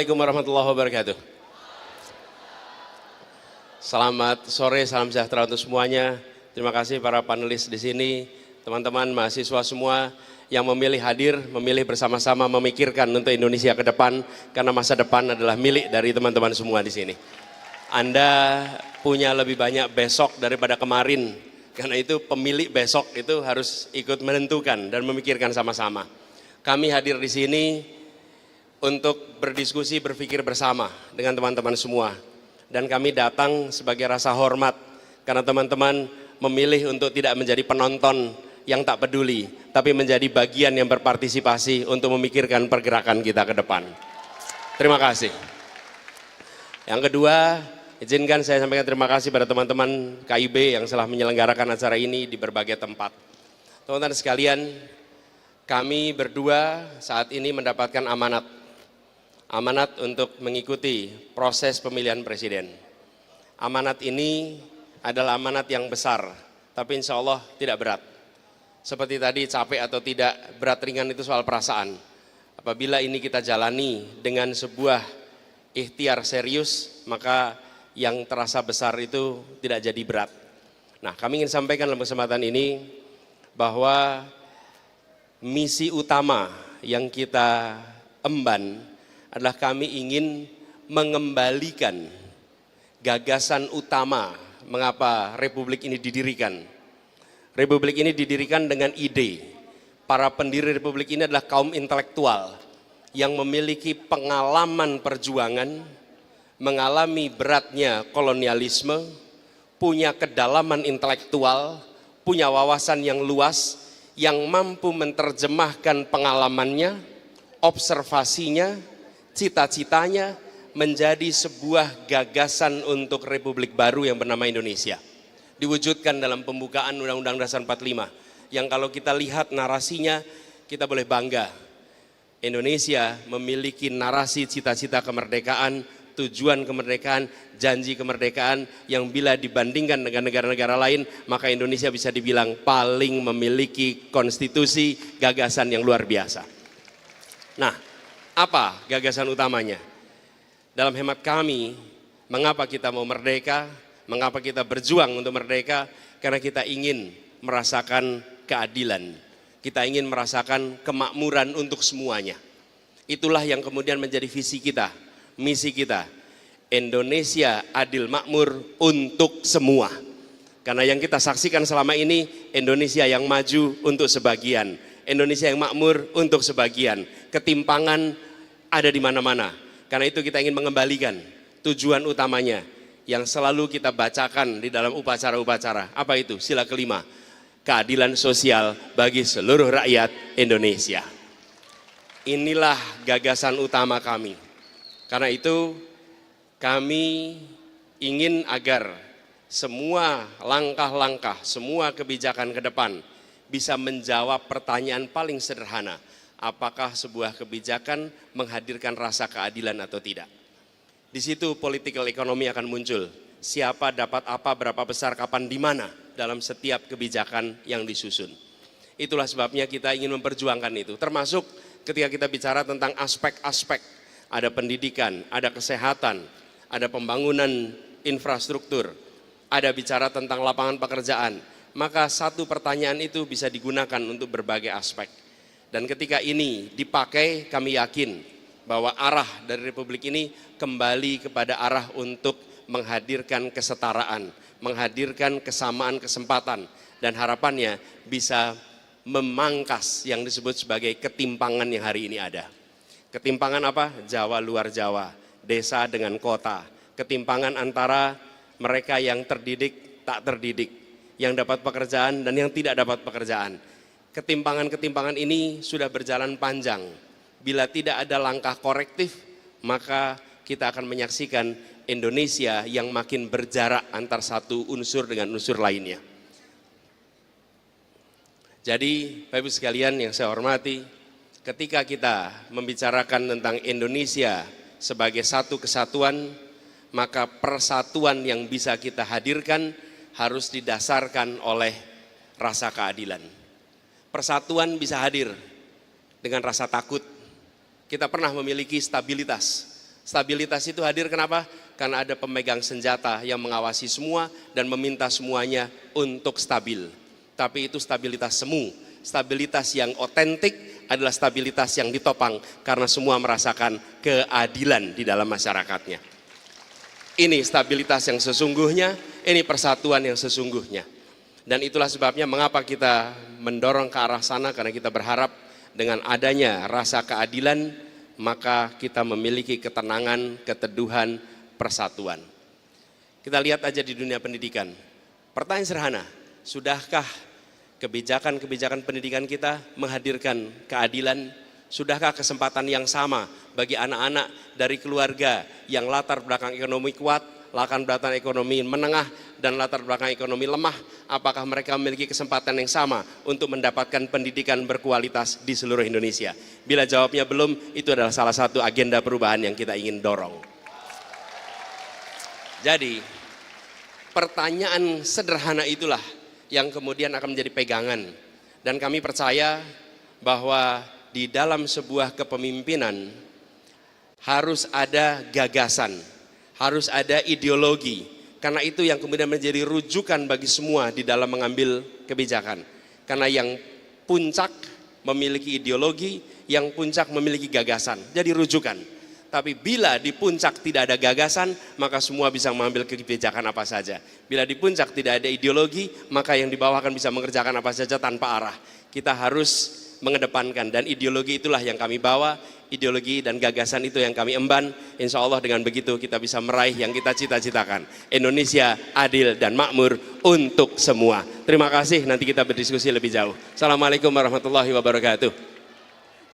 Assalamualaikum warahmatullahi wabarakatuh. Selamat sore, salam sejahtera untuk semuanya. Terima kasih para panelis di sini, teman-teman mahasiswa semua yang memilih hadir, memilih bersama-sama memikirkan untuk Indonesia ke depan, karena masa depan adalah milik dari teman-teman semua di sini. Anda punya lebih banyak besok daripada kemarin, karena itu pemilik besok itu harus ikut menentukan dan memikirkan sama-sama. Kami hadir di sini untuk berdiskusi, berpikir bersama dengan teman-teman semua. Dan kami datang sebagai rasa hormat, karena teman-teman memilih untuk tidak menjadi penonton yang tak peduli, tapi menjadi bagian yang berpartisipasi untuk memikirkan pergerakan kita ke depan. Terima kasih. Yang kedua, izinkan saya sampaikan terima kasih pada teman-teman KIB yang telah menyelenggarakan acara ini di berbagai tempat. Teman-teman sekalian, kami berdua saat ini mendapatkan amanat untuk mengikuti proses pemilihan presiden. Amanat ini adalah amanat yang besar, tapi insya Allah tidak berat. Seperti tadi, capek atau tidak, berat ringan itu soal perasaan. Apabila ini kita jalani dengan sebuah ikhtiar serius, maka yang terasa besar itu tidak jadi berat. Nah, kami ingin sampaikan dalam kesempatan ini bahwa misi utama yang kita emban adalah kami ingin mengembalikan gagasan utama mengapa Republik ini didirikan. Republik ini didirikan dengan ide. Para pendiri Republik ini adalah kaum intelektual yang memiliki pengalaman perjuangan, mengalami beratnya kolonialisme, punya kedalaman intelektual, punya wawasan yang luas, yang mampu menerjemahkan pengalamannya, observasinya, cita-citanya menjadi sebuah gagasan untuk Republik baru yang bernama Indonesia. Diwujudkan dalam pembukaan Undang-Undang Dasar 45, yang kalau kita lihat narasinya, kita boleh bangga. Indonesia memiliki narasi cita-cita kemerdekaan, tujuan kemerdekaan, janji kemerdekaan, yang bila dibandingkan dengan negara-negara lain, maka Indonesia bisa dibilang paling memiliki konstitusi, gagasan yang luar biasa. Nah, apa gagasan utamanya? Dalam hemat kami, mengapa kita mau merdeka, mengapa kita berjuang untuk merdeka? Karena kita ingin merasakan keadilan, kita ingin merasakan kemakmuran untuk semuanya. Itulah yang kemudian menjadi visi kita, misi kita. Indonesia adil makmur untuk semua. Karena yang kita saksikan selama ini, Indonesia yang maju untuk sebagian, Indonesia yang makmur untuk sebagian. Ketimpangan ada di mana-mana. Karena itu kita ingin mengembalikan tujuan utamanya yang selalu kita bacakan di dalam upacara-upacara. Apa itu? Sila kelima, keadilan sosial bagi seluruh rakyat Indonesia. Inilah gagasan utama kami. Karena itu kami ingin agar semua langkah-langkah, semua kebijakan ke depan bisa menjawab pertanyaan paling sederhana. Apakah sebuah kebijakan menghadirkan rasa keadilan atau tidak? Di situ political economy akan muncul. Siapa dapat apa, berapa besar, kapan, di mana dalam setiap kebijakan yang disusun. Itulah sebabnya kita ingin memperjuangkan itu. Termasuk ketika kita bicara tentang aspek-aspek. Ada pendidikan, ada kesehatan, ada pembangunan infrastruktur, ada bicara tentang lapangan pekerjaan. Maka satu pertanyaan itu bisa digunakan untuk berbagai aspek. Dan ketika ini dipakai, kami yakin bahwa arah dari Republik ini kembali kepada arah untuk menghadirkan kesetaraan, menghadirkan kesamaan kesempatan, dan harapannya bisa memangkas yang disebut sebagai ketimpangan yang hari ini ada. Ketimpangan apa? Jawa luar Jawa, desa dengan kota, ketimpangan antara mereka yang terdidik, tak terdidik, yang dapat pekerjaan dan yang tidak dapat pekerjaan. Ketimpangan-ketimpangan ini sudah berjalan panjang. Bila tidak ada langkah korektif, maka kita akan menyaksikan Indonesia yang makin berjarak antar satu unsur dengan unsur lainnya. Jadi, Bapak Ibu sekalian yang saya hormati, ketika kita membicarakan tentang Indonesia sebagai satu kesatuan, maka persatuan yang bisa kita hadirkan harus didasarkan oleh rasa keadilan. Persatuan bisa hadir dengan rasa takut. Kita pernah memiliki stabilitas Stabilitas itu hadir kenapa? Karena ada pemegang senjata yang mengawasi semua dan meminta semuanya untuk stabil. Tapi itu stabilitas semu. Stabilitas yang otentik adalah stabilitas yang ditopang karena semua merasakan keadilan di dalam masyarakatnya. Ini stabilitas yang sesungguhnya, ini persatuan yang sesungguhnya. Dan itulah sebabnya mengapa kita mendorong ke arah sana, karena kita berharap dengan adanya rasa keadilan, maka kita memiliki ketenangan, keteduhan, persatuan. Kita lihat aja di dunia pendidikan. Pertanyaan sederhana, sudahkah kebijakan-kebijakan pendidikan kita menghadirkan keadilan? Sudahkah kesempatan yang sama bagi anak-anak dari keluarga yang latar belakang ekonomi kuat, latar belakang ekonomi menengah, dan latar belakang ekonomi lemah, apakah mereka memiliki kesempatan yang sama untuk mendapatkan pendidikan berkualitas di seluruh Indonesia? Bila jawabnya belum, itu adalah salah satu agenda perubahan yang kita ingin dorong. Jadi, pertanyaan sederhana itulah yang kemudian akan menjadi pegangan. Dan kami percaya bahwa di dalam sebuah kepemimpinan harus ada gagasan, harus ada ideologi, karena itu yang kemudian menjadi rujukan bagi semua di dalam mengambil kebijakan. Karena yang puncak memiliki ideologi, yang puncak memiliki gagasan, jadi rujukan. Tapi bila di puncak tidak ada gagasan, maka semua bisa mengambil kebijakan apa saja. Bila di puncak tidak ada ideologi, maka yang di bawah akan bisa mengerjakan apa saja tanpa arah. Kita harus mengedepankan, dan ideologi itulah yang kami bawa, ideologi dan gagasan itu yang kami emban. Insya Allah dengan begitu kita bisa meraih yang kita cita-citakan. Indonesia adil dan makmur untuk semua. Terima kasih, nanti kita berdiskusi lebih jauh. Assalamualaikum warahmatullahi wabarakatuh.